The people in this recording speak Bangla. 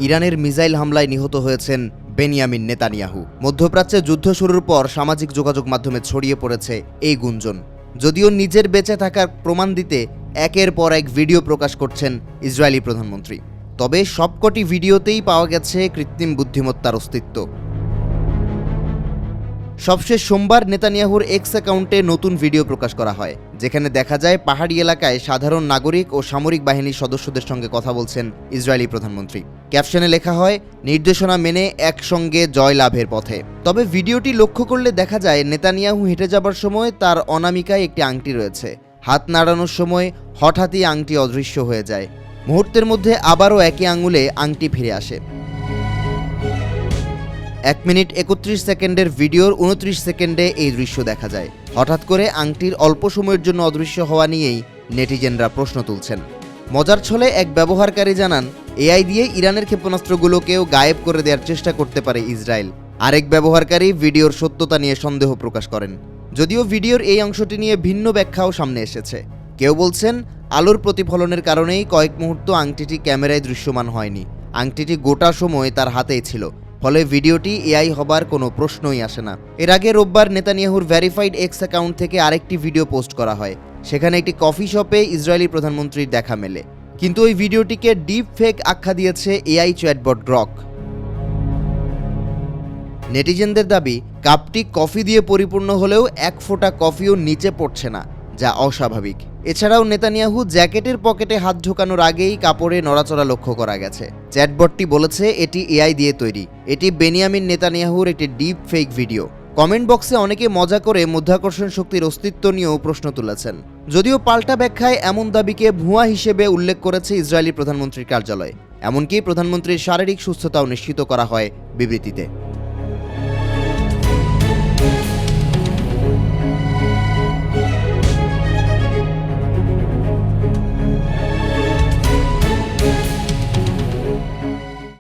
ইরানের মিসাইল হামলায় নিহত হয়েছেন বেনিয়ামিন নেতানিয়াহু। মধ্যপ্রাচ্যে যুদ্ধ শুরুর পর সামাজিক যোগাযোগ মাধ্যমে ছড়িয়ে পড়েছে এই গুঞ্জন। যদিও নিজের বেঁচে থাকার প্রমাণ দিতে একের পর এক ভিডিও প্রকাশ করছেন ইসরায়েলি প্রধানমন্ত্রী, তবে সবকটি ভিডিওতেই পাওয়া গেছে কৃত্রিম বুদ্ধিমত্তার অস্তিত্ব। সবশেষ সোমবার নেতানিয়াহুর এক্স অ্যাকাউন্টে নতুন ভিডিও প্রকাশ করা হয়, যেখানে দেখা যায় পাহাড়ি এলাকায় সাধারণ নাগরিক ও সামরিক বাহিনীর সদস্যদের সঙ্গে কথা বলছেন ইসরায়েলি প্রধানমন্ত্রী। ক্যাপশনে লেখা হয়, নির্দেশনা মেনে একসঙ্গে জয় লাভের পথে। তবে ভিডিওটি লক্ষ্য করলে দেখা যায় নেতানিয়াহু হেঁটে যাবার সময় তার অনামিকায় একটি আংটি রয়েছে। হাত নাড়ানোর সময় হঠাৎই আংটি অদৃশ্য হয়ে যায়। মুহূর্তের মধ্যে আবারও একই আঙুলে আংটি ফিরে আসে। 1 মিনিট 31 সেকেন্ডের ভিডিওর 29 সেকেন্ডে এই দৃশ্য দেখা যায়। হঠাৎ করে আংটির অল্প সময়ের জন্য অদৃশ্য হওয়া নিয়েই নেটিজেনরা প্রশ্ন তুলছেন। মজার ছলে এক ব্যবহারকারী জানান, এআই দিয়ে ইরানের ক্ষেপণাস্ত্রগুলোকেও গায়েব করে দেওয়ার চেষ্টা করতে পারে ইসরায়েল। আরেক ব্যবহারকারী ভিডিওর সত্যতা নিয়ে সন্দেহ প্রকাশ করেন। যদিও ভিডিওর এই অংশটি নিয়ে ভিন্ন ব্যাখ্যাও সামনে এসেছে। কেউ বলছেন, আলোর প্রতিফলনের কারণেই কয়েক মুহূর্ত আংটিটি ক্যামেরায় দৃশ্যমান হয়নি, আংটিটি গোটা সময় তার হাতেই ছিল, ফলে ভিডিওটি এআই হবার কোনো প্রশ্নই আসে না। এর আগে রোববার নেতানিয়াহুর ভেরিফাইড এক্স অ্যাকাউন্ট থেকে আরেকটি ভিডিও পোস্ট করা হয়। সেখানে একটি কফি শপে ইসরায়েলি প্রধানমন্ত্রীর দেখা মেলে, কিন্তু ওই ভিডিওটিকে ডিপ ফেক আখ্যা দিয়েছে এআই চ্যাটবট গ্রক। নেটিজেনদের দাবি, কাপটি কফি দিয়ে পরিপূর্ণ হলেও এক ফোঁটা কফিও নিচে পড়ছে না, যা অস্বাভাবিক। এছাড়াও নেতানিয়াহু জ্যাকেটের পকেটে হাত ঢোকানোর আগেই কাপড়ে নড়াচড়া লক্ষ্য করা গেছে। চ্যাটবটটি বলেছে এটি এআই দিয়ে তৈরি। এটি বেনিয়ামিন নেতানিয়াহুর একটি ডিপ ফেক ভিডিও। কমেন্ট বক্সে অনেকে মজা করে মাধ্যাকর্ষণ শক্তির অস্তিত্ব নিয়েও প্রশ্ন তুলেছেন। যদিও পাল্টা ব্যাখ্যায় এমন দাবিকে ভুয়া হিসেবে উল্লেখ করেছে ইসরায়েলি প্রধানমন্ত্রীর কার্যালয়। এমনকি প্রধানমন্ত্রীর শারীরিক সুস্থতাও নিশ্চিত করা হয় বিবৃতিতে।